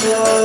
Krishna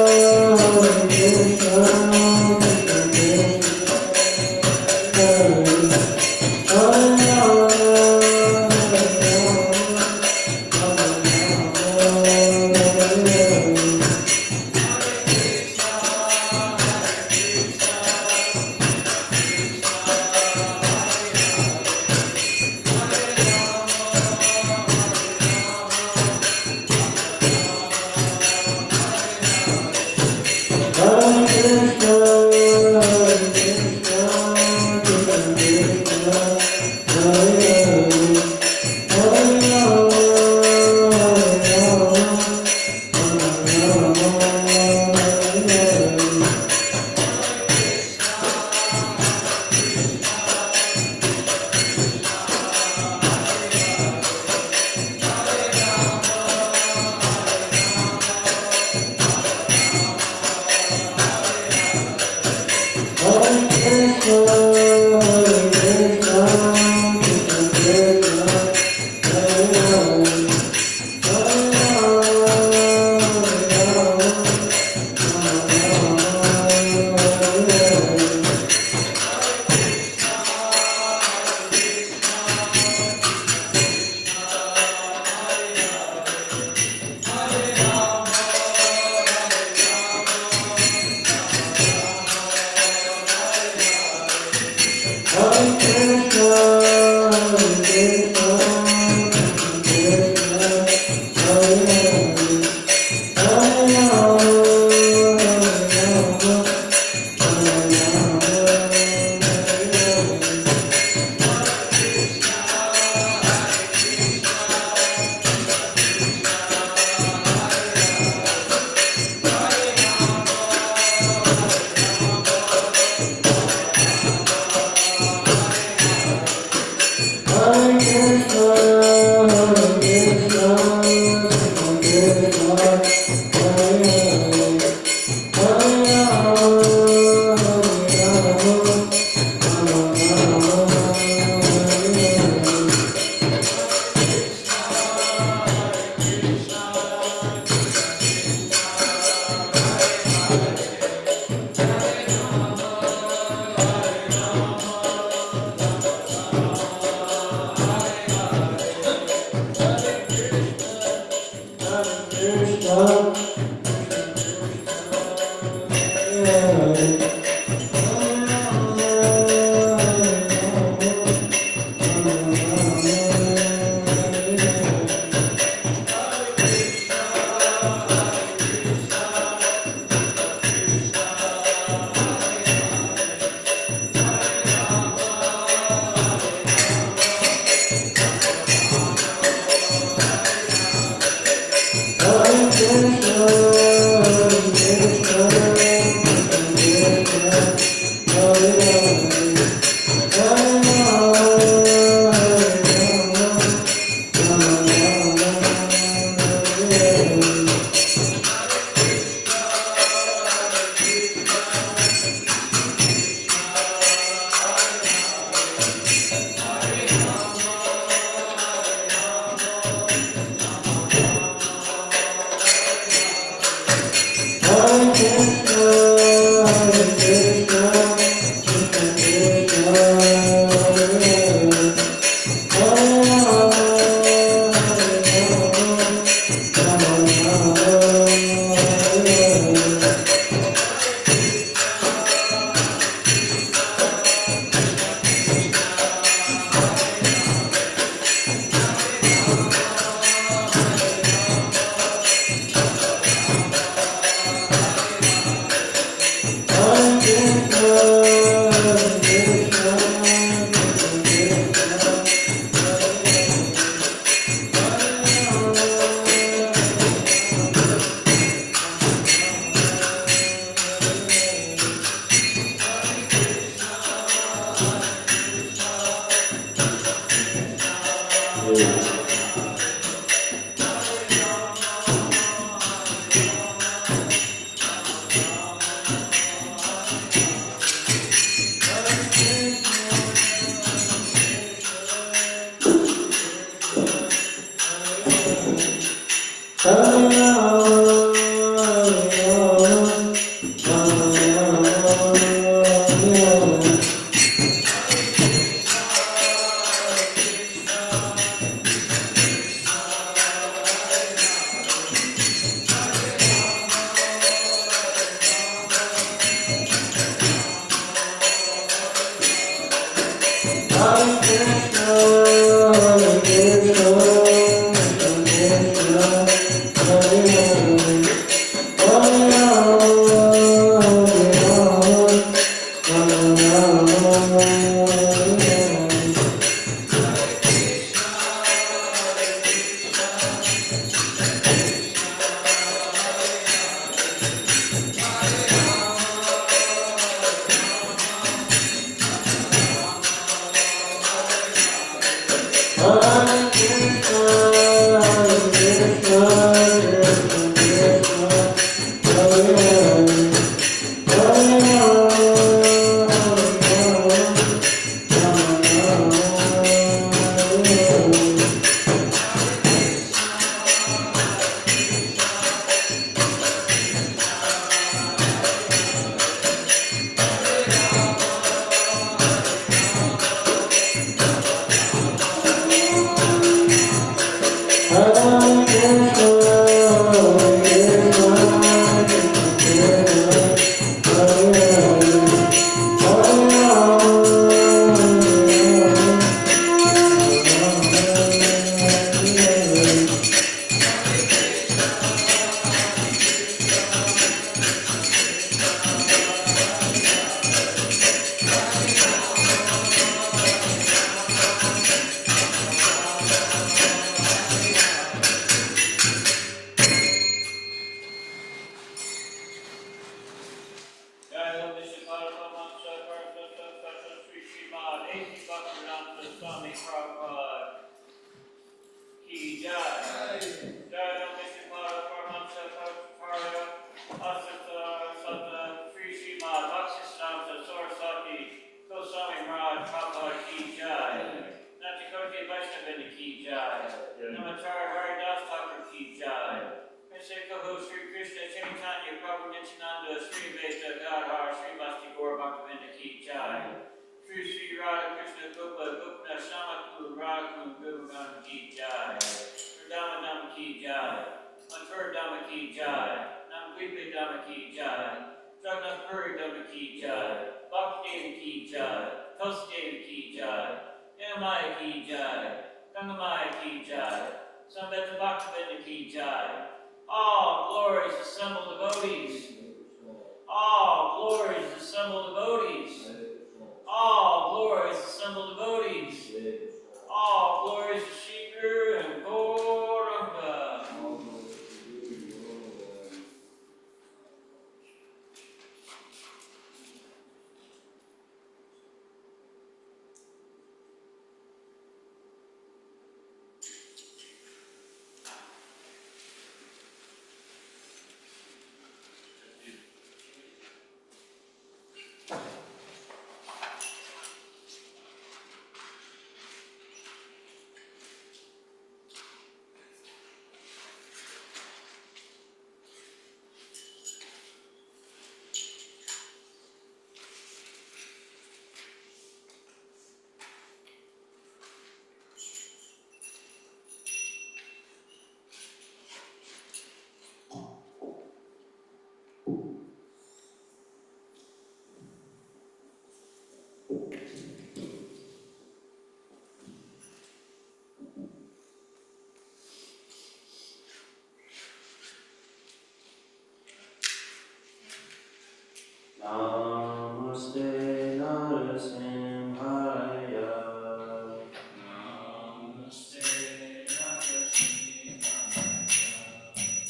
Namaste Narasimhaya.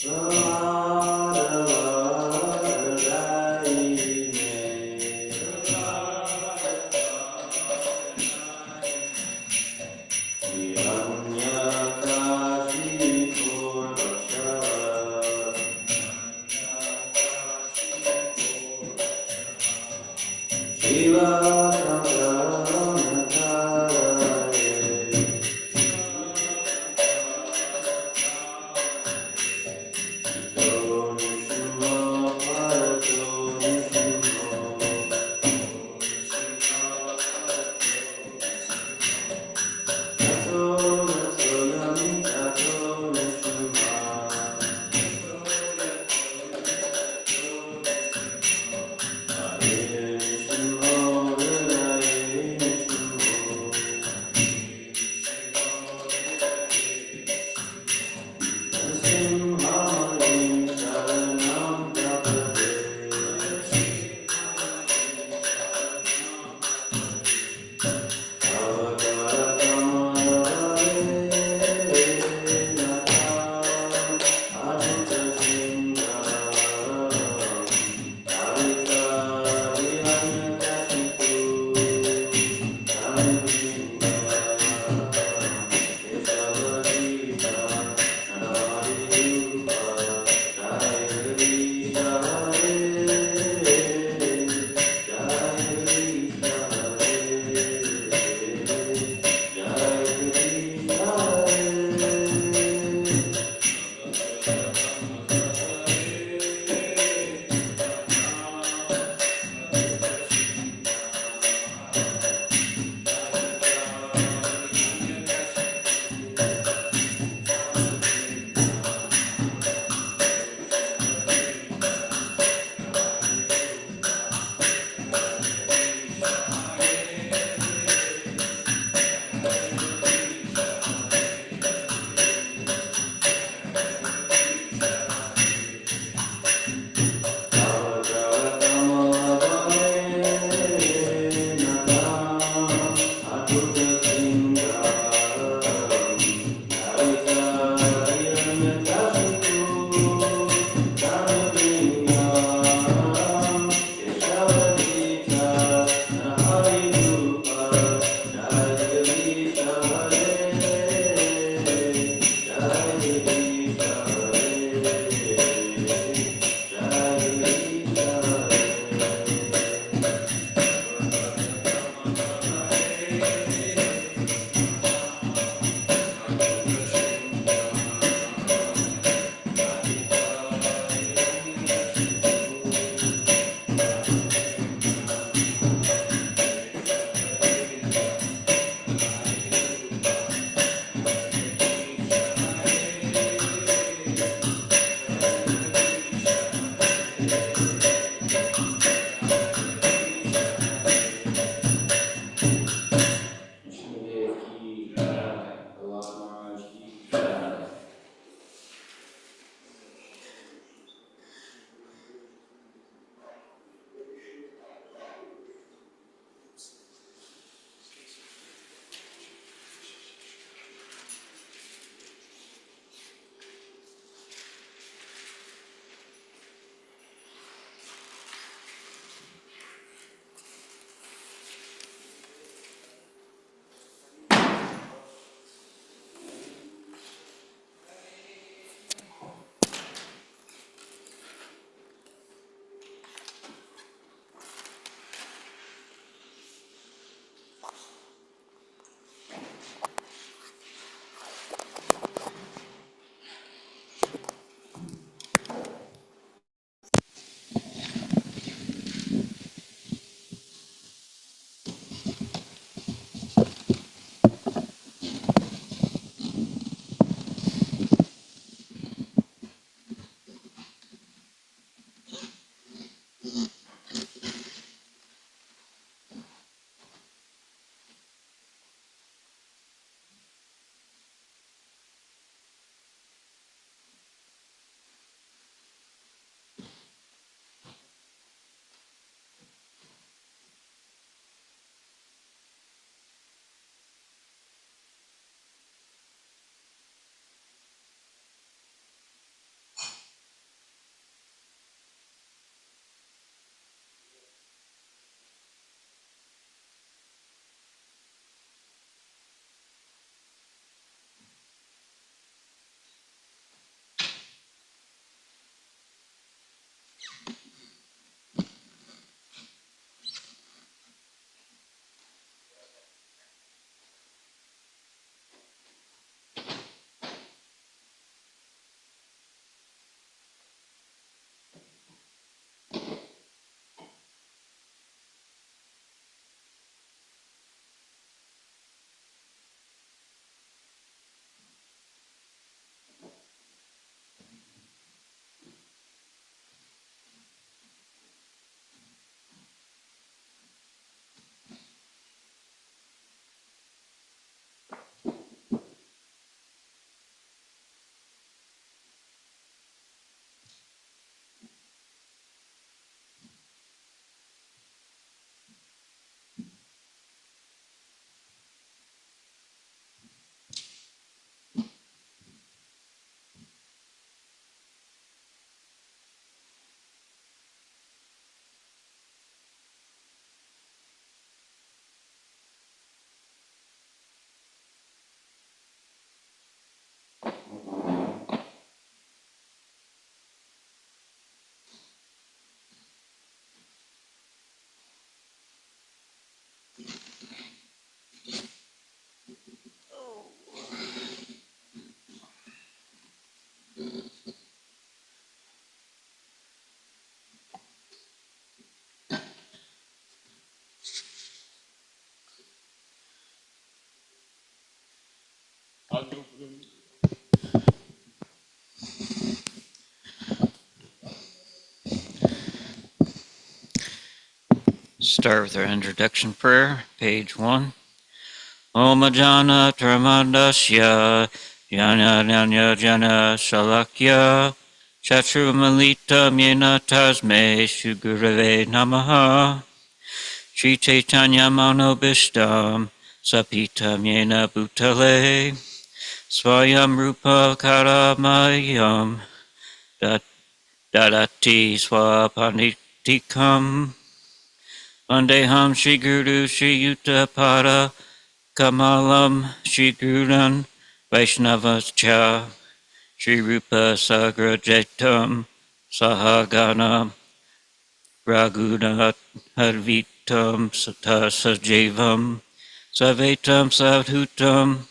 Namaste Start with our introduction prayer, page 1. Om Jana Tramadasya Jana Jana Jana Shalakya Chatrumalita Myena Tasme Shugurave Namaha Sri Chaitanya Manobishtam Sapita Myena Bhutale Swayam Rupa Karamayam Dadati Swapanitikam Vandeham Shri Guru Shri Yuta Pada Kamalam Shri Guran Vaishnavascha Shri Rupa Sagrajatam Sahagana Raghunat Harvitam Sata Sajavam Savetam Sadhutam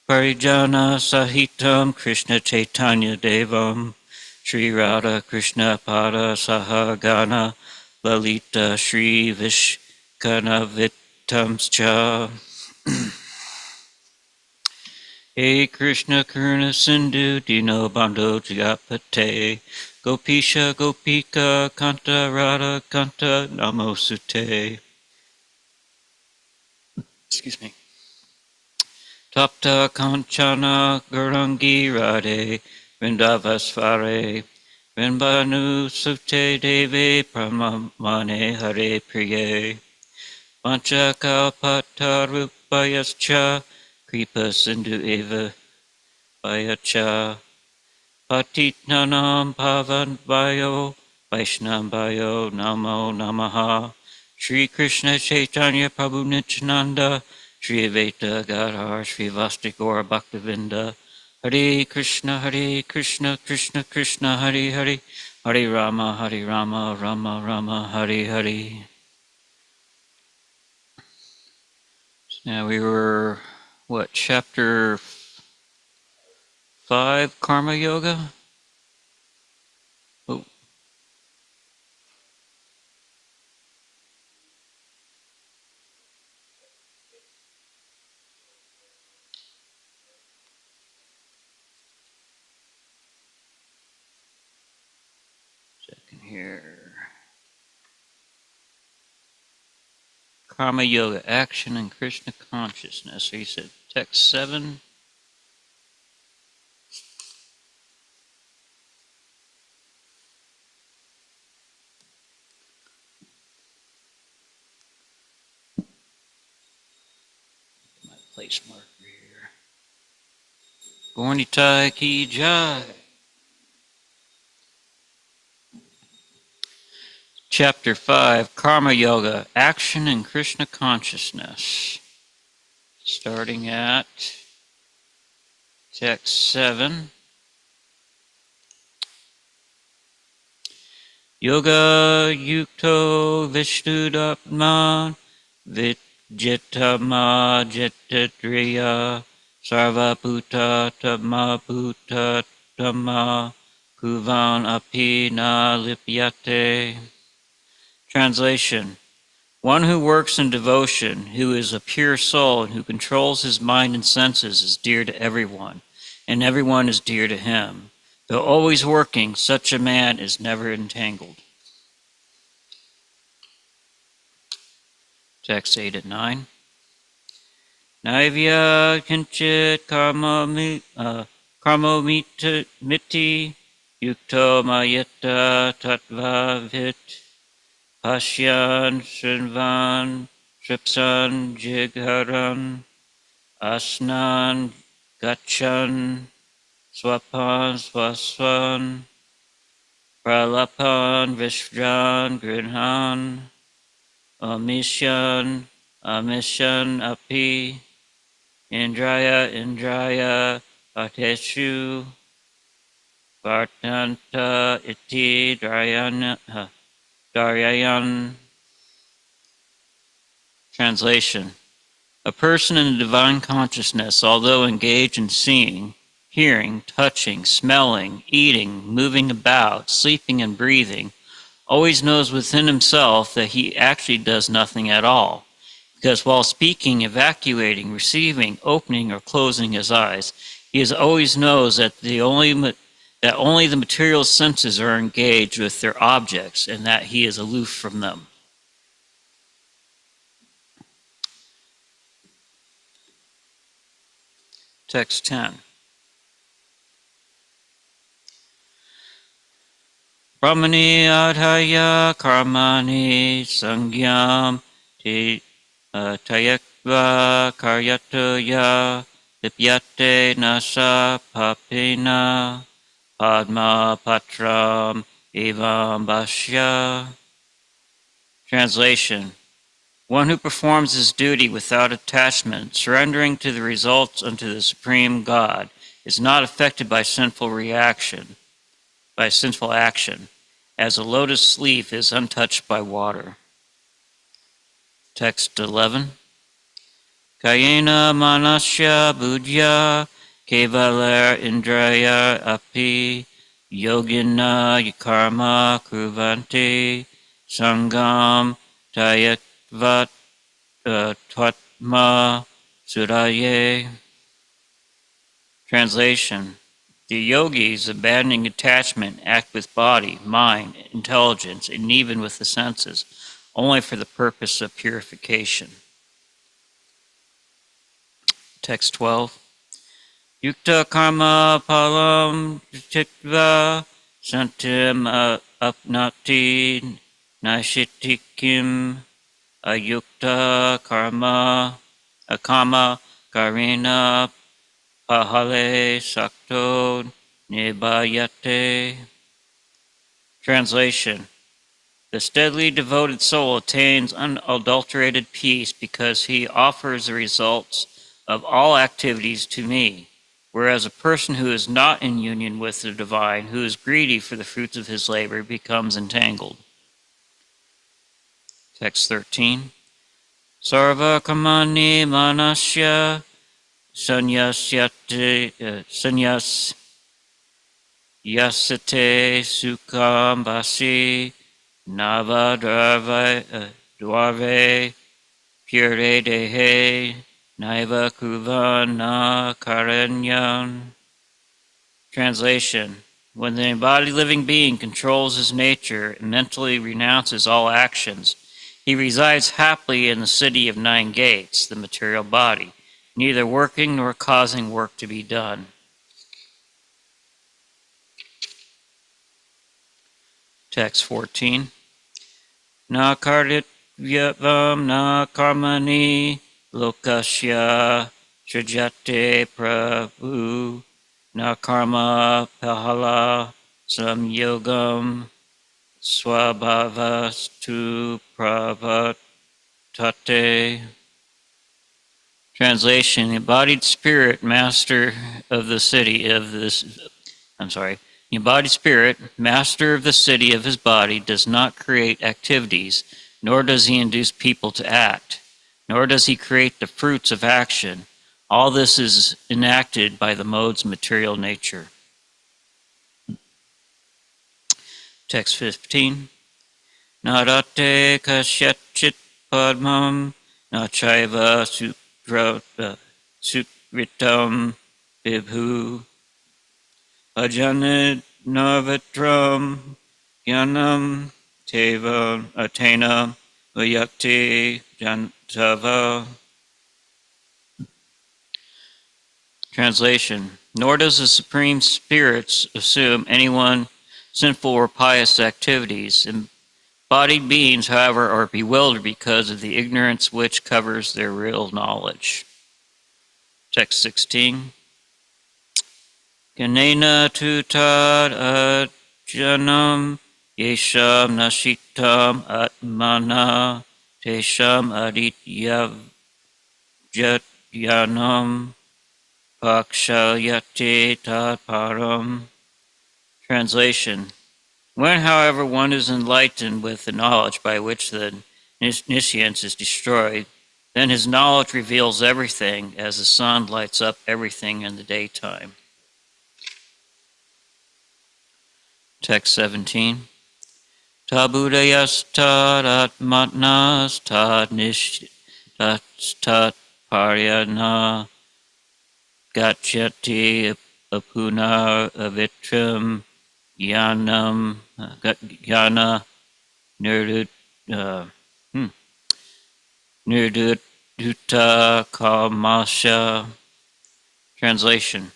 Parijana Sahitam Krishna Chaitanya Devam Shri Radha Krishna Pada Sahagana Lalita Shri Vishkanavitamscha Hey Krishna Karuna Sindhu Dino Bando Jagapate Gopisha Gopika Kanta Radha Kanta Namosute. Excuse me. Tapta Kanchana Gurangi Radhe Vrindavasvare Vrinbanu Sute Deve Pramamane Hare Priye Pancha Kalpata Rupayascha Kripa Sindhu Eva Vayacha Patitnanam Pavan Vayo Vaishnam Vayo Namo Namaha Shri Krishna Chaitanya Prabhu Nityananda Shri Advaita Gadhar Shri Vastigora Bhaktivinda Hare Krishna Krishna Krishna Hare Hare Hare Rama Rama Rama Hare Hare. Now we were, chapter 5, Karma Yoga? Oh. Second here. Karma Yoga, Action and Krishna Consciousness. So you said text 7. My place marker here. Gornitai Ki Jai. Chapter 5, Karma Yoga, Action and Krishna Consciousness. Starting at text 7. Yoga Yukto Vishnudapman Vijitama Jitadriya Sarvaputa Tama Tama Kuvan Api Na Lipyate. Translation: one who works in devotion, who is a pure soul and who controls his mind and senses is dear to everyone, and everyone is dear to him. Though always working, such a man is never entangled. Text 8 and 9. Naivya kinchit karma miti yukto mayetta tattva vit Pashyan Shrinvan Tripsan Jigharan Asnan Gachan Swapan Swaswan Pralapan Vishjan Grinhan Amishan Api Indraya Ateshu Vartanta Iti Daryayan. Translation: a person in the divine consciousness, although engaged in seeing, hearing, touching, smelling, eating, moving about, sleeping, and breathing, always knows within himself that he actually does nothing at all. Because while speaking, evacuating, receiving, opening, or closing his eyes, he always knows that only the material senses are engaged with their objects and that he is aloof from them. Text 10. Brahmani adhaya karmani sangyam tayakva karyatoya lipyate nasa papena padma patram evam bhashya. Translation. One who performs his duty without attachment, surrendering to the results unto the Supreme God, is not affected by sinful action, as a lotus leaf is untouched by water. Text 11. Kayena manasya buddhya kevaler indraya api yogina karma kruvanti sangam tayatvat twatma suraye. Translation. The yogis, abandoning attachment, act with body, mind, intelligence, and even with the senses, only for the purpose of purification. Text 12. Yukta karma palam titva santim apnati naishitikim ayukta karma akama karina pahale sakto nibayate. Translation. The steadily devoted soul attains unadulterated peace because he offers the results of all activities to me, whereas a person who is not in union with the divine, who is greedy for the fruits of his labor, becomes entangled. Text 13. Sarva kamani manasya sanyasyate sukham vasi nava dvarve pure dehe naiva kuvana karanyan. Translation. When the embodied living being controls his nature and mentally renounces all actions, he resides happily in the city of 9 gates, the material body, neither working nor causing work to be done. Text 14. Na kardit vyatvam na karmani lokasya srijate prabhu na karma pahala samyogam swabhavastu pravatate. Translation. The embodied spirit, master of the city of this. The embodied spirit, master of the city of his body, does not create activities, nor does he induce people to act, nor does he create the fruits of action. All this is enacted by the mode's material nature. Text 15. Narate kasyachit padmam nachaiva sukritam vibhu ajanid navatram gyanam teva atena vayakti jantava. Translation. Nor does the Supreme Spirit assume anyone sinful or pious activities. Embodied beings, however, are bewildered because of the ignorance which covers their real knowledge. Text 16. Ganena tutad ajanam yesham nashitam atmana tesham adityavjatyanam pakshalyate tatparam. Translation. When, however, one is enlightened with the knowledge by which the nescience is destroyed, then his knowledge reveals everything as the sun lights up everything in the daytime. Text 17. Tabudayas tad atmatnas tad nish tat paryana gachyati apuna avitram jnanam jnana nirdut nirduta kamasha. Translation.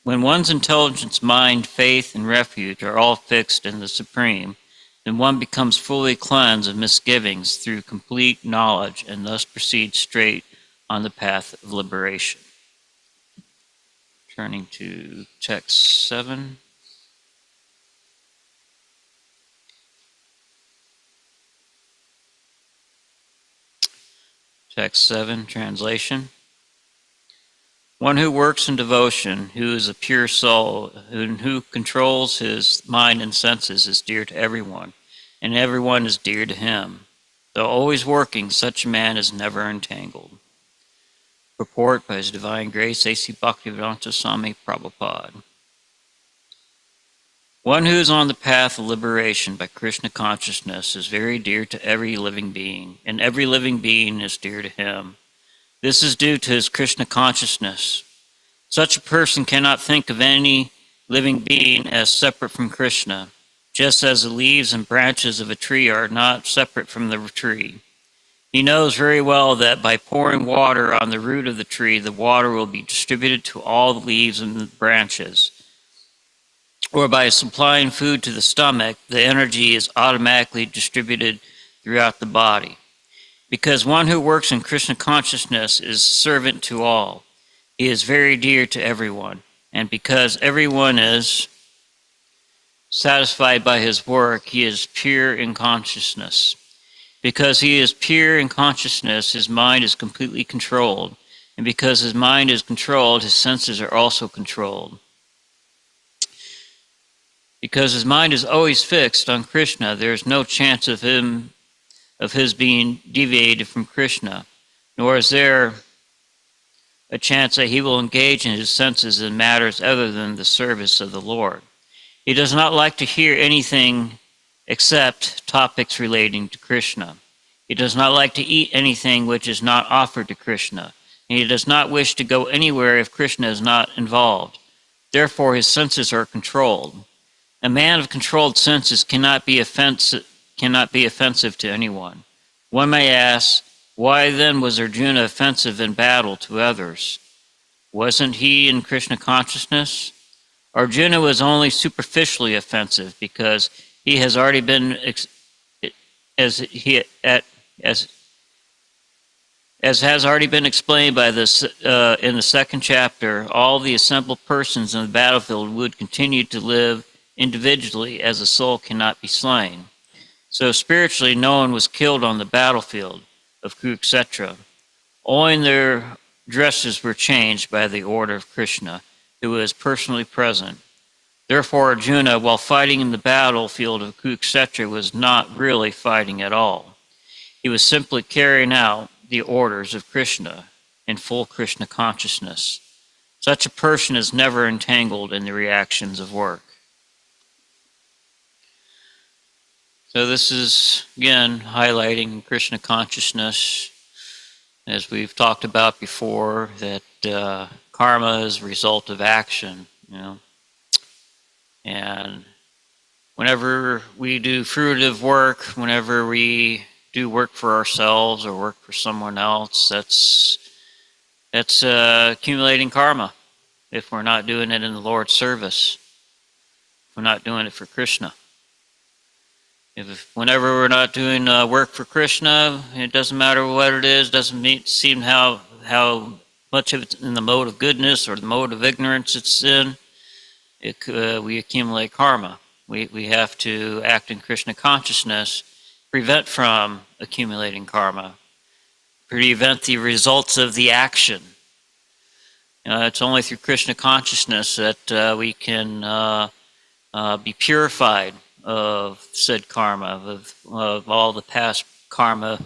When one's intelligence, mind, faith, and refuge are all fixed in the Supreme, then one becomes fully cleansed of misgivings through complete knowledge and thus proceeds straight on the path of liberation. Turning to text 7. Text 7, translation. One who works in devotion, who is a pure soul, and who controls his mind and senses is dear to everyone, and everyone is dear to him. Though always working, such a man is never entangled. Purport by His Divine Grace A.C. Bhaktivedanta Swami Prabhupada. One who is on the path of liberation by Krishna consciousness is very dear to every living being, and every living being is dear to him. This is due to his Krishna consciousness. Such a person cannot think of any living being as separate from Krishna, just as the leaves and branches of a tree are not separate from the tree. He knows very well that by pouring water on the root of the tree, the water will be distributed to all the leaves and the branches. Or by supplying food to the stomach, the energy is automatically distributed throughout the body. Because one who works in Krishna consciousness is servant to all, he is very dear to everyone. And because everyone is satisfied by his work, he is pure in consciousness. Because he is pure in consciousness, his mind is completely controlled. And because his mind is controlled, his senses are also controlled. Because his mind is always fixed on Krishna, there is no chance of his being deviated from Krishna, nor is there a chance that he will engage in his senses in matters other than the service of the Lord. He does not like to hear anything except topics relating to Krishna. He does not like to eat anything which is not offered to Krishna, and he does not wish to go anywhere if Krishna is not involved. Therefore, his senses are controlled. A man of controlled senses cannot be offensive to anyone. One may ask, why then was Arjuna offensive in battle to others? Wasn't he in Krishna consciousness? Arjuna was only superficially offensive because he has already been, as has already been explained by this in the second chapter, all the assembled persons in the battlefield would continue to live individually as a soul cannot be slain. So spiritually, no one was killed on the battlefield of Kurukshetra. Only their dresses were changed by the order of Krishna, who was personally present. Therefore, Arjuna, while fighting in the battlefield of Kurukshetra, was not really fighting at all. He was simply carrying out the orders of Krishna in full Krishna consciousness. Such a person is never entangled in the reactions of work. So this is, again, highlighting Krishna consciousness, as we've talked about before, that karma is a result of action, And whenever we do fruitive work, whenever we do work for ourselves or work for someone else, that's accumulating karma if we're not doing it in the Lord's service, if we're not doing it for Krishna. Whenever we're not doing work for Krishna, it doesn't matter what it is, doesn't seem how much of it's in the mode of goodness or the mode of ignorance it's in, we accumulate karma. We have to act in Krishna consciousness, prevent from accumulating karma, prevent the results of the action. It's only through Krishna consciousness that we can be purified of said karma, of all the past karma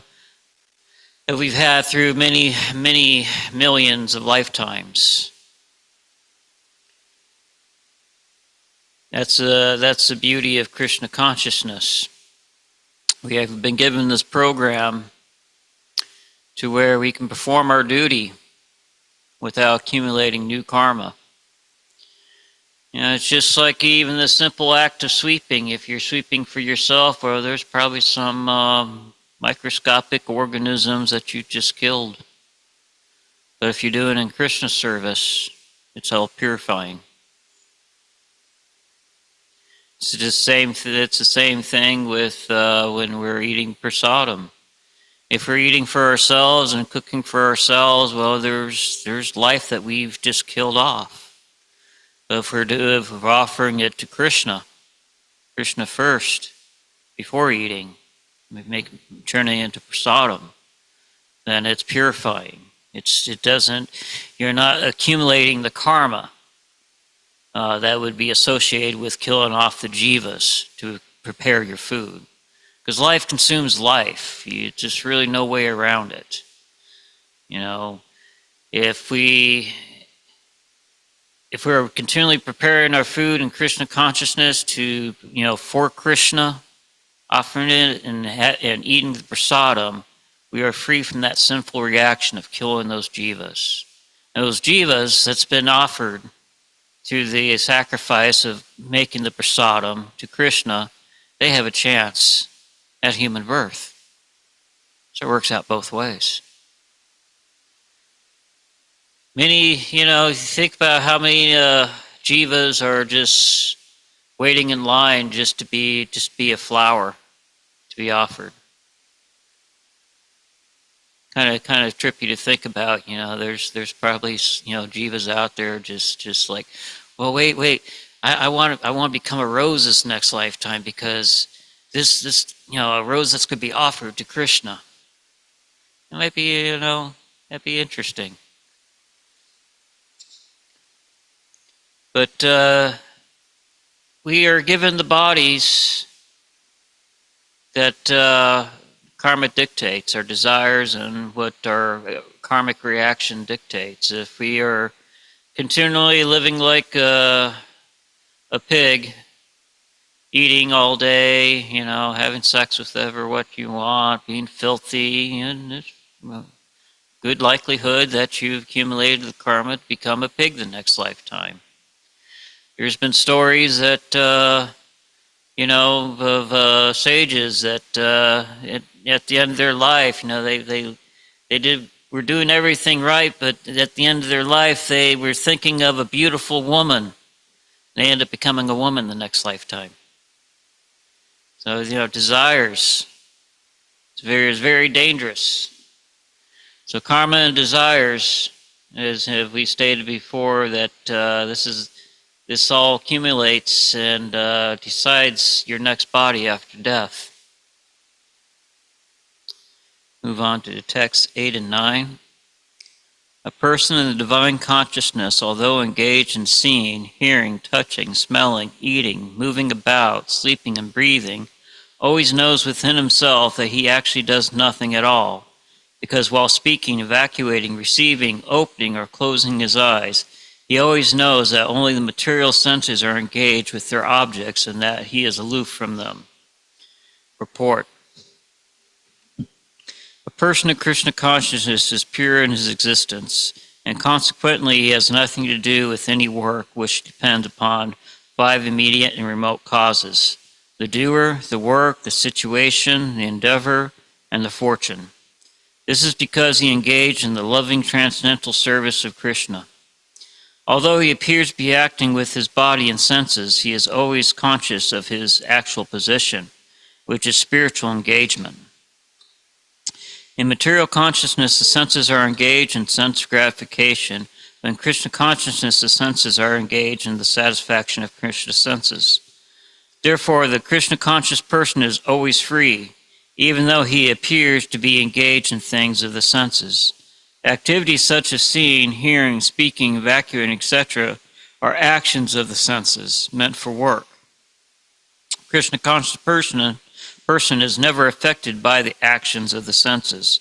that we've had through many, many millions of lifetimes. That's the beauty of Krishna consciousness. We have been given this program to where we can perform our duty without accumulating new karma. It's just like even the simple act of sweeping. If you're sweeping for yourself, well, there's probably some microscopic organisms that you just killed. But if you do it in Krishna service, it's all purifying. It's the same thing with when we're eating prasadam. If we're eating for ourselves and cooking for ourselves, well, there's life that we've just killed off. But if we're offering it to Krishna first, before eating, turning it into prasadam, then it's purifying. You're not accumulating the karma that would be associated with killing off the jivas to prepare your food. Because life consumes life. There's just really no way around it. If we're continually preparing our food in Krishna consciousness to, for Krishna, offering it and eating the prasadam, we are free from that sinful reaction of killing those jivas. And those jivas that's been offered through the sacrifice of making the prasadam to Krishna, they have a chance at human birth. So it works out both ways. Many, you think about how many jivas are just waiting in line just to be a flower to be offered. Kind of trippy to think about. There's probably jivas out there just like, well, wait, I want to become a rose this next lifetime because this a rose that's going to be offered to Krishna. It might be that'd be interesting. But we are given the bodies that karma dictates, our desires and what our karmic reaction dictates. If we are continually living like a pig, eating all day, having sex with what you want, being filthy, and there's good likelihood that you've accumulated the karma to become a pig the next lifetime. There's been stories that, of sages that at the end of their life, they were doing everything right, but at the end of their life, they were thinking of a beautiful woman. They end up becoming a woman the next lifetime. So, desires, it's very dangerous. So karma and desires, as we stated before, that this all accumulates and decides your next body after death. Move on to text 8 and 9. A person in the divine consciousness, although engaged in seeing, hearing, touching, smelling, eating, moving about, sleeping, and breathing, always knows within himself that he actually does nothing at all, because while speaking, evacuating, receiving, opening, or closing his eyes, he always knows that only the material senses are engaged with their objects and that he is aloof from them. Report. A person of Krishna consciousness is pure in his existence, and consequently he has nothing to do with any work which depends upon 5 immediate and remote causes: the doer, the work, the situation, the endeavor, and the fortune. This is because he engaged in the loving transcendental service of Krishna. Although he appears to be acting with his body and senses, he is always conscious of his actual position, which is spiritual engagement. In material consciousness, the senses are engaged in sense gratification, but in Krishna consciousness, the senses are engaged in the satisfaction of Krishna's senses. Therefore, the Krishna conscious person is always free, even though he appears to be engaged in things of the senses. Activities such as seeing, hearing, speaking, evacuating, etc. are actions of the senses, meant for work. Krishna conscious person is never affected by the actions of the senses.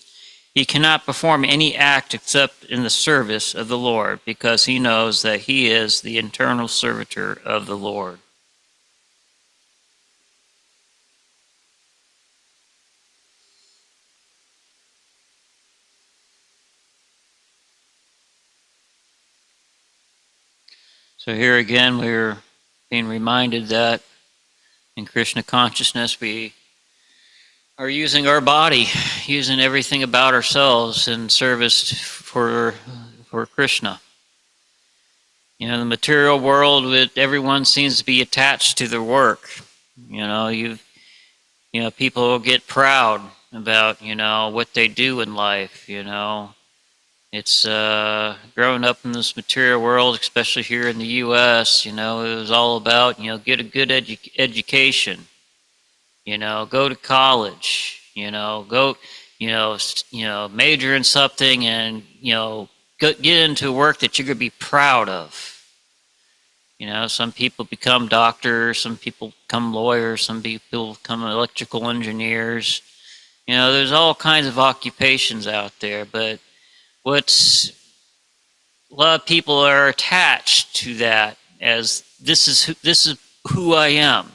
He cannot perform any act except in the service of the Lord, because he knows that he is the eternal servitor of the Lord. So here again, we're being reminded that in Krishna consciousness, we are using our body, using everything about ourselves in service for Krishna. You know, the material world, everyone seems to be attached to their work. You know, people get proud about, what they do in life, It's growing up in this material world, especially here in the U.S., it was all about, get a good education, go to college, major in something and, get into work that you're going to be proud of. Some people become doctors, some people become lawyers, some people become electrical engineers. There's all kinds of occupations out there, but a lot of people are attached to that as this is who I am.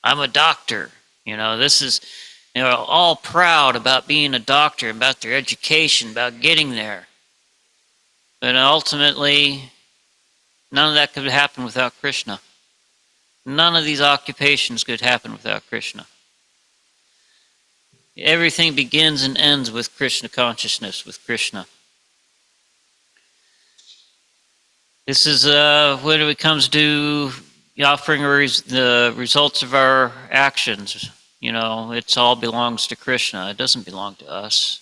I'm a doctor. This is all proud about being a doctor, about their education, about getting there. But ultimately, none of that could happen without Krishna. None of these occupations could happen without Krishna. Everything begins and ends with Krishna consciousness, with Krishna. This is when it comes to offering the results of our actions. It all belongs to Krishna. It doesn't belong to us.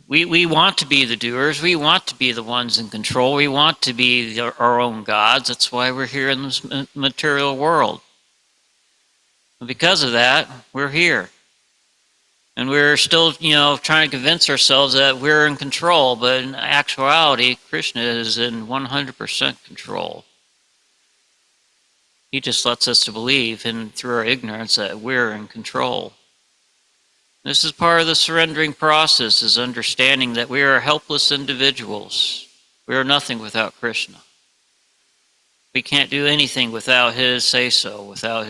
We want to be the doers. We want to be the ones in control. We want to be our own gods. That's why we're here in this material world. And because of that, we're here. And we're still, trying to convince ourselves that we're in control. But in actuality, Krishna is in 100% control. He just lets us to believe, and through our ignorance, that we're in control. This is part of the surrendering process, is understanding that we are helpless individuals. We are nothing without Krishna. We can't do anything without his say-so, without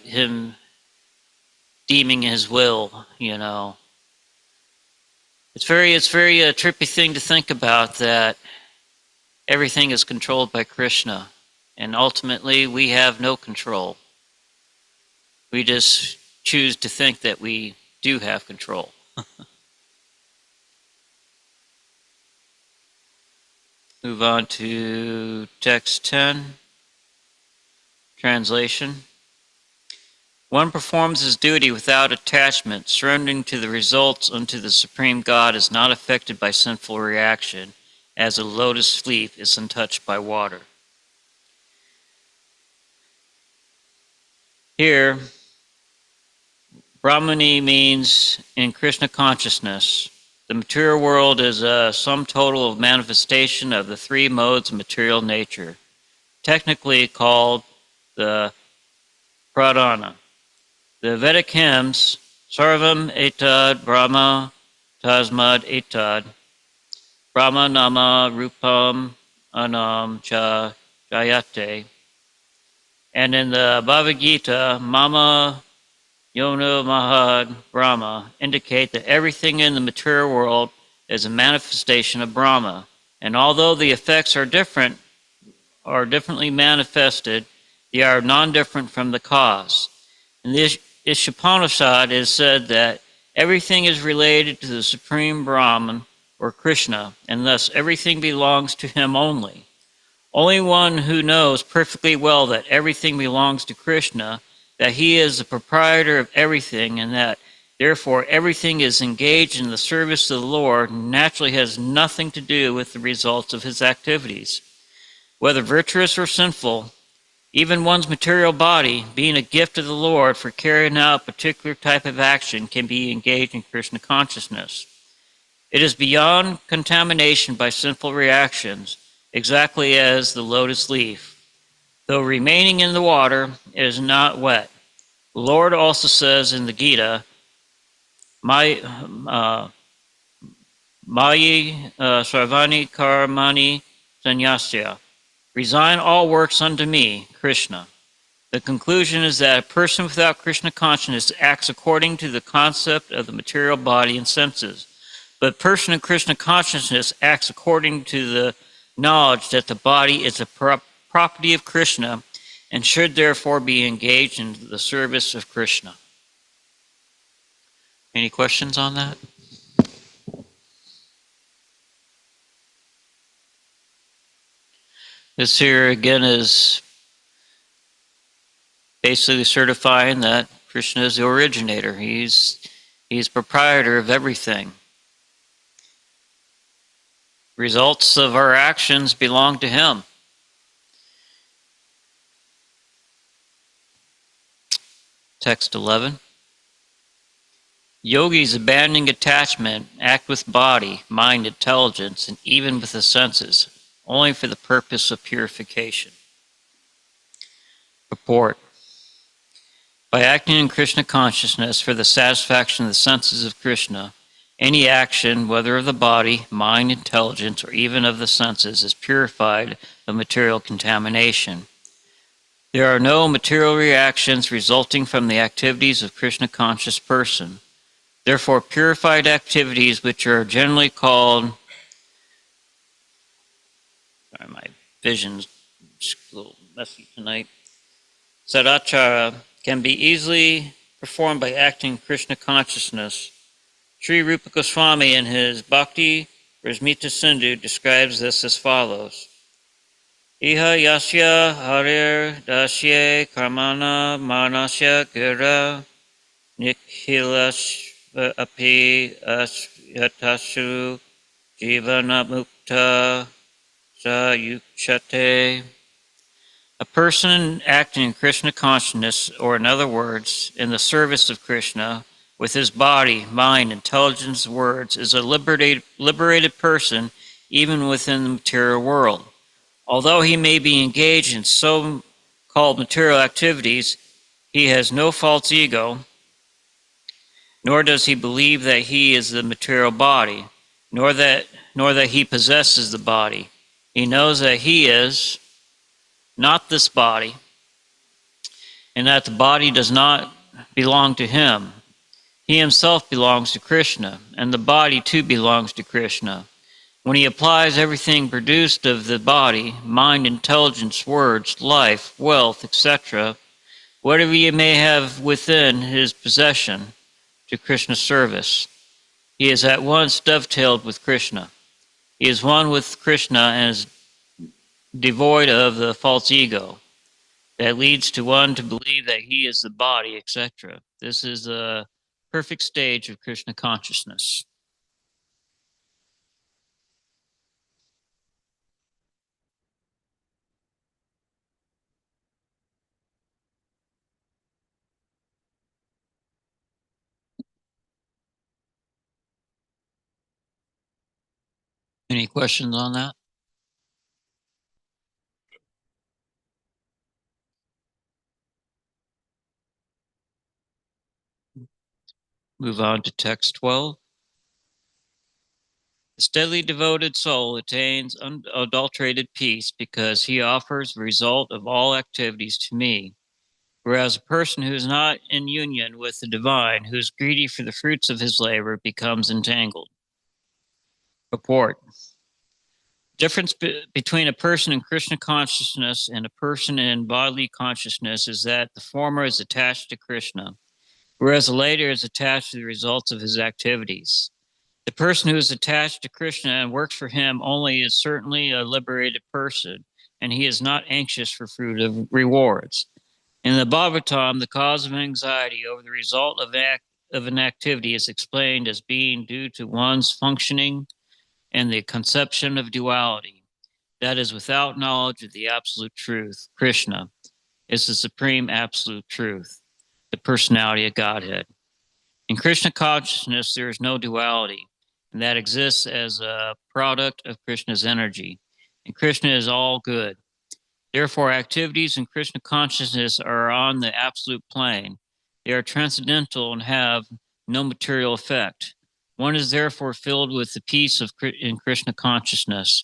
him deeming his will, It's very a trippy thing to think about, that everything is controlled by Krishna, and ultimately we have no control. We just choose to think that we do have control. Move on to text 10, translation. One performs his duty without attachment, surrendering to the results unto the Supreme God is not affected by sinful reaction, as a lotus leaf is untouched by water. Here, Brahmani means in Krishna consciousness. The material world is a sum total of manifestation of the three modes of material nature, technically called the pradhana. The Vedic hymns, Sarvam Etad Brahma Tasmad Etad, Brahma Nama Rupam Anam Cha Jayate, and in the Bhagavad Gita, Mama Yono Mahad Brahma, indicate that everything in the material world is a manifestation of Brahma, and although the effects are differently manifested, they are non-different from the cause. In the Ishopanishad, it is said that everything is related to the Supreme Brahman, or Krishna, and thus everything belongs to him only. Only one who knows perfectly well that everything belongs to Krishna, that he is the proprietor of everything, and that therefore everything is engaged in the service of the Lord, naturally has nothing to do with the results of his activities. Whether virtuous or sinful, even one's material body, being a gift of the Lord for carrying out a particular type of action, can be engaged in Krishna consciousness. It is beyond contamination by sinful reactions, exactly as the lotus leaf. Though remaining in the water, it is not wet. The Lord also says in the Gita, Mayi Sarvani Karmani Sanyasya, resign all works unto me, Krishna. The conclusion is that a person without Krishna consciousness acts according to the concept of the material body and senses. But a person in Krishna consciousness acts according to the knowledge that the body is a property of Krishna and should therefore be engaged in the service of Krishna. Any questions on that? This here again is basically certifying that Krishna is the originator. He's proprietor of everything. Results of our actions belong to him. Text 11. Yogis abandoning attachment act with body, mind, intelligence, and even with the senses, only for the purpose of purification. Purport. By acting in Krishna consciousness for the satisfaction of the senses of Krishna, any action, whether of the body, mind, intelligence, or even of the senses, is purified of material contamination. There are no material reactions resulting from the activities of Krishna conscious person. Therefore, purified activities, which are generally called, sorry, my vision's a little messy tonight, sadachara, can be easily performed by acting Krishna consciousness. Sri Rupa Goswami in his Bhakti Rasmita Sindhu describes this as follows. Iha yasya harir dasye karmana manasya gira nikhilash api asyatashu jivana mukta sayukshate. A person acting in Krishna consciousness, or in other words, in the service of Krishna, with his body, mind, intelligence, words, is a liberated person even within the material world. Although he may be engaged in so-called material activities, he has no false ego, nor does he believe that he is the material body, nor that he possesses the body. He knows that he is not this body, and that the body does not belong to him. He himself belongs to Krishna, and the body too belongs to Krishna. When he applies everything produced of the body, mind, intelligence, words, life, wealth, etc., whatever he may have within his possession, to Krishna's service, he is at once dovetailed with Krishna. He is one with Krishna and is devoid of the false ego that leads to one to believe that he is the body, etc. This is a perfect stage of Krishna consciousness. Any questions on that? Move on to text 12. The steadily devoted soul attains unadulterated peace because he offers the result of all activities to me. Whereas a person who is not in union with the divine, who is greedy for the fruits of his labor, becomes entangled. Purport. Difference between a person in Krishna consciousness and a person in bodily consciousness is that the former is attached to Krishna, whereas the latter is attached to the results of his activities. The person who is attached to Krishna and works for him only is certainly a liberated person, and he is not anxious for fruit of rewards. In the Bhagavatam, the cause of anxiety over the result of an activity is explained as being due to one's functioning and the conception of duality. That is, without knowledge of the absolute truth. Krishna is the supreme absolute truth, the personality of Godhead. In Krishna consciousness, there is no duality, and that exists as a product of Krishna's energy. And Krishna is all good. Therefore, activities in Krishna consciousness are on the absolute plane. They are transcendental and have no material effect. One is therefore filled with the peace of in Krishna consciousness.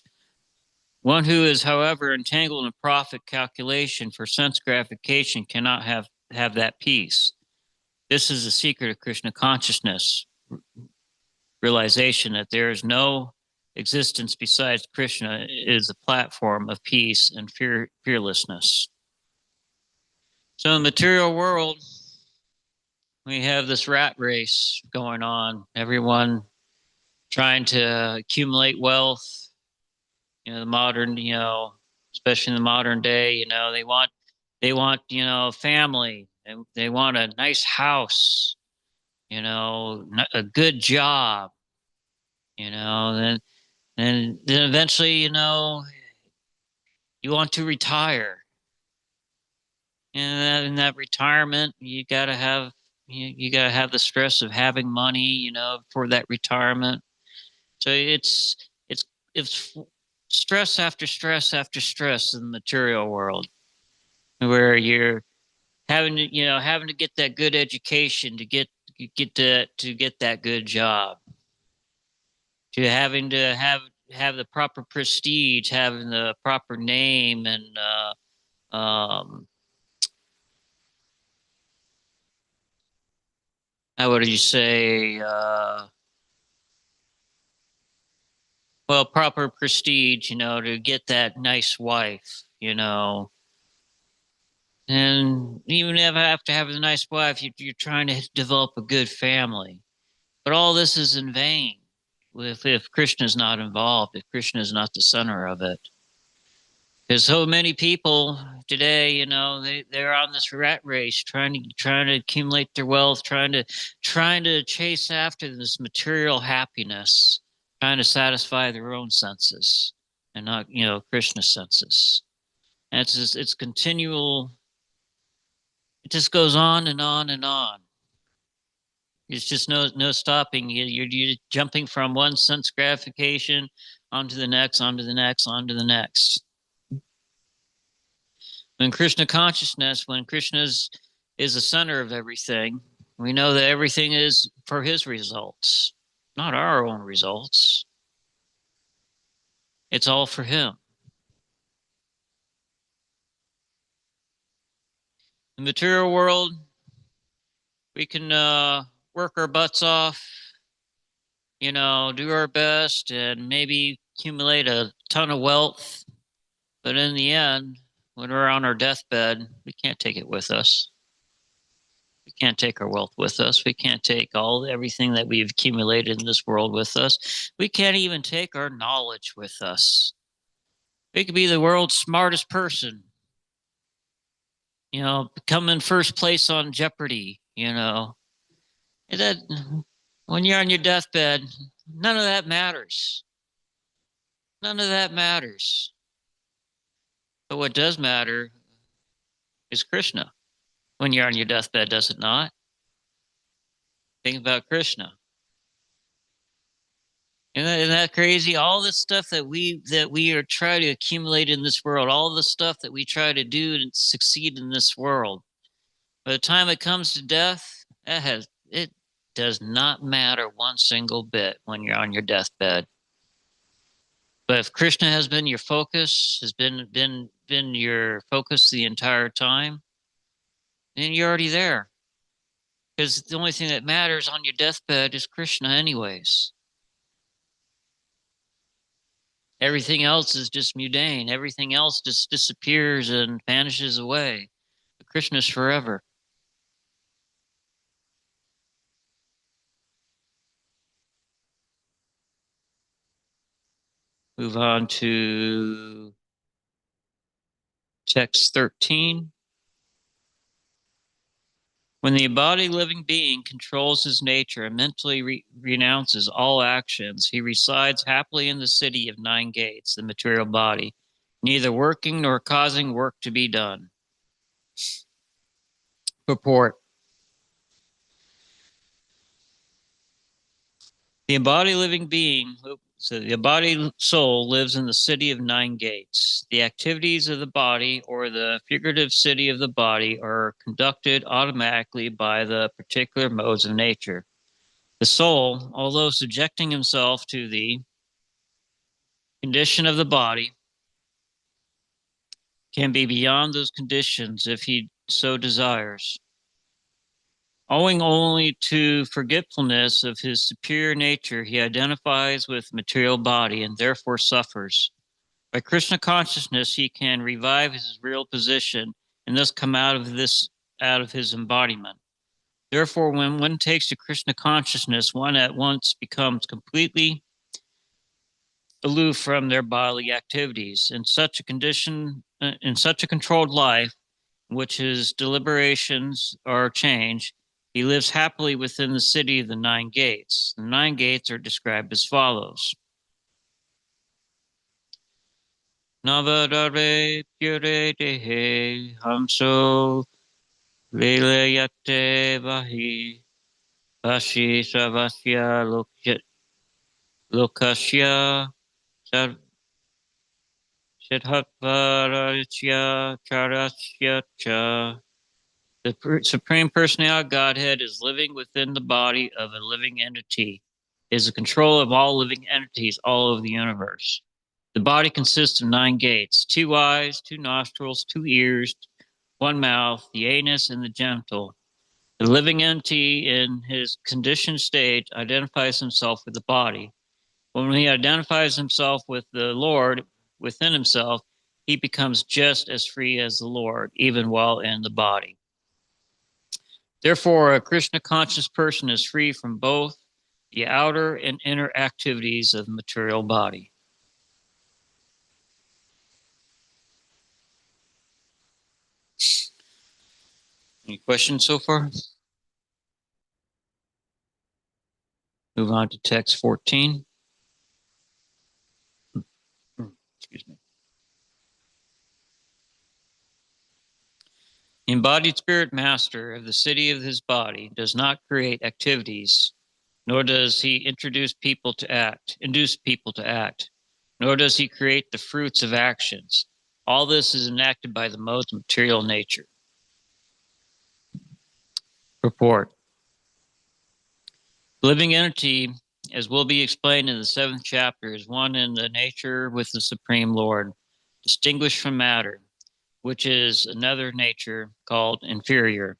One who is, however, entangled in profit calculation for sense gratification cannot have that peace. This is the secret of Krishna consciousness, realization that there is no existence besides Krishna is a platform of peace and fearlessness. So in the material world, we have this rat race going on. Everyone trying to accumulate wealth. The modern, especially in the modern day, they want, family. They want a nice house, a good job, then eventually, you want to retire. And in that retirement, you gotta have the stress of having money, for that retirement. So it's stress after stress after stress in the material world, where you're having to get that good education to get that good job, to having to have the proper prestige, having the proper name, and how would you say, well, proper prestige, to get that nice wife, and even if I have to have a nice wife, you're trying to develop a good family. But all this is in vain if Krishna is not involved, if Krishna is not the center of it. Because so many people today, they're on this rat race, trying to accumulate their wealth, trying to chase after this material happiness, trying to satisfy their own senses and not, Krishna's senses. And it's continual. It just goes on and on and on. It's just no stopping. You're jumping from one sense gratification onto the next, onto the next, onto the next. When Krishna consciousness, when Krishna is the center of everything, we know that everything is for his results, not our own results. It's all for him. In the material world, we can work our butts off, do our best and maybe accumulate a ton of wealth. But in the end, when we're on our deathbed, we can't take it with us. We can't take our wealth with us. We can't take everything that we've accumulated in this world with us. We can't even take our knowledge with us. We could be the world's smartest person, come in first place on Jeopardy, And that when you're on your deathbed, none of that matters. None of that matters. But what does matter is Krishna. When you're on your deathbed, does it not? Think about Krishna. Isn't that crazy? All this stuff that we are trying to accumulate in this world, all the stuff that we try to do to succeed in this world. By the time it comes to death, it does not matter one single bit when you're on your deathbed. But if Krishna has been your focus, has been your focus the entire time, then you're already there. Because the only thing that matters on your deathbed is Krishna anyways. Everything else is just mundane. Everything else just disappears and vanishes away. But Krishna's forever. Move on to text 13. When the embodied living being controls his nature and mentally renounces all actions, he resides happily in the city of 9 gates, the material body, neither working nor causing work to be done. Purport. The embodied living being, the embodied soul lives in the city of 9 gates. The activities of the body or the figurative city of the body are conducted automatically by the particular modes of nature. The soul, although subjecting himself to the condition of the body, can be beyond those conditions if he so desires. Owing only to forgetfulness of his superior nature, he identifies with material body and therefore suffers. By Krishna consciousness, he can revive his real position and thus come out of his embodiment. Therefore, when one takes to Krishna consciousness, one at once becomes completely aloof from their bodily activities. In such a controlled life, in which his deliberations are changed, he lives happily within the city of the nine gates. The nine gates are described as follows. Navadare pure dehe hamso lilayate vahi vashi savasya lokasya shadhatvarasya charasya cha. The Supreme Personality Godhead is living within the body of a living entity, is the control of all living entities all over the universe. The body consists of nine gates, 2 eyes, 2 nostrils, 2 ears, 1 mouth, the anus, and the genital. The living entity in his conditioned state identifies himself with the body. When he identifies himself with the Lord within himself, he becomes just as free as the Lord, even while in the body. Therefore, a Krishna conscious person is free from both the outer and inner activities of the material body. Any questions so far? Move on to text 14. Excuse me. The embodied spirit master of the city of his body does not create activities, nor does he induce people to act, nor does he create the fruits of actions. All this is enacted by the modes of material nature. Purport. Living entity, as will be explained in the 7th chapter, is one in the nature with the Supreme Lord, distinguished from matter, which is another nature called inferior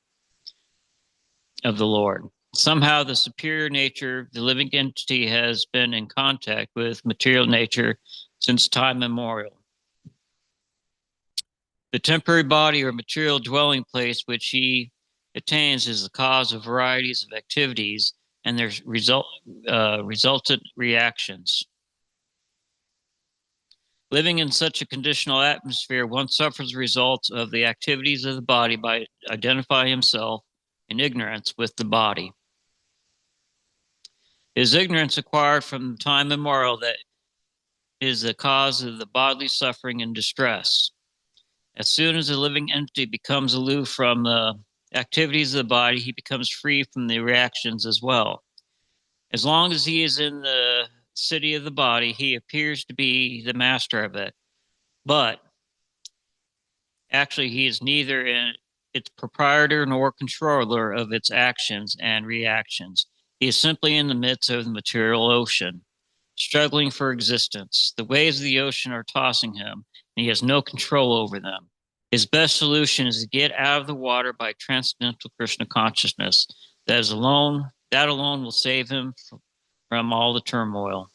of the Lord. Somehow the superior nature, the living entity, has been in contact with material nature since time immemorial. The temporary body or material dwelling place which he attains is the cause of varieties of activities and their resultant reactions. Living in such a conditional atmosphere, one suffers the results of the activities of the body by identifying himself in ignorance with the body. His ignorance acquired from time immemorial that is the cause of the bodily suffering and distress. As soon as the living entity becomes aloof from the activities of the body, he becomes free from the reactions as well. As long as he is in the city of the body, he appears to be the master of it. But actually, he is neither its proprietor nor controller of its actions and reactions. He is simply in the midst of the material ocean, struggling for existence. The waves of the ocean are tossing him, and he has no control over them. His best solution is to get out of the water by transcendental Krishna consciousness. That alone will save him from all the turmoil.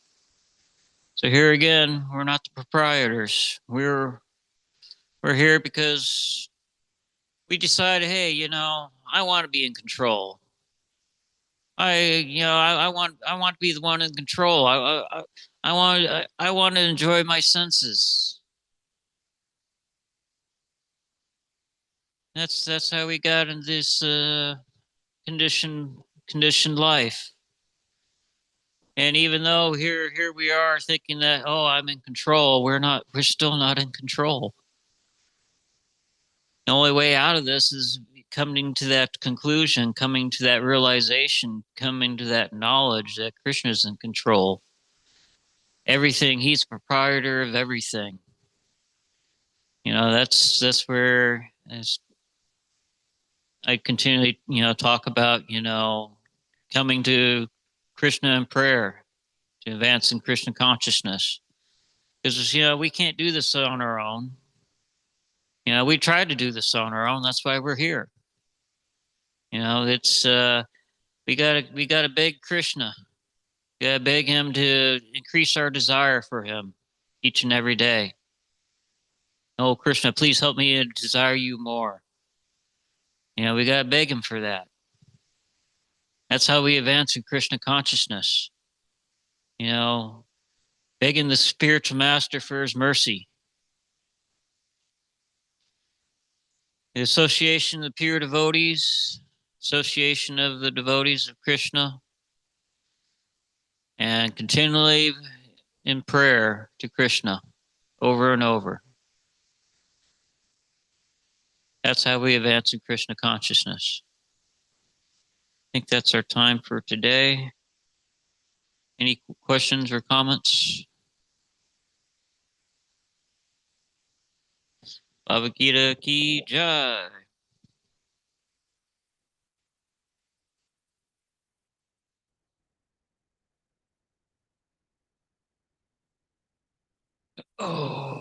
So here again, we're not the proprietors. We're here because we decided, hey, I want to be in control. I want to be the one in control. I want to enjoy my senses. That's how we got in this conditioned life. And even though here we are thinking that, oh, I'm in control, we're still not in control. The only way out of this is coming to that conclusion, coming to that realization, coming to that knowledge that Krishna is in control. Everything, he's proprietor of everything. That's where I continually, talk about, coming to Krishna in prayer, to advance in Krishna consciousness. Because, we can't do this on our own. We tried to do this on our own. That's why we're here. It's we gotta beg Krishna. We gotta beg him to increase our desire for him each and every day. Oh Krishna, please help me to desire you more. We gotta beg him for that. That's how we advance in Krishna consciousness. You know, begging the spiritual master for his mercy. The association of the pure devotees, association of the devotees of Krishna, and continually in prayer to Krishna over and over. That's how we advance in Krishna consciousness. I think that's our time for today. Any questions or comments? Bhagavad Gita ki jai. Oh.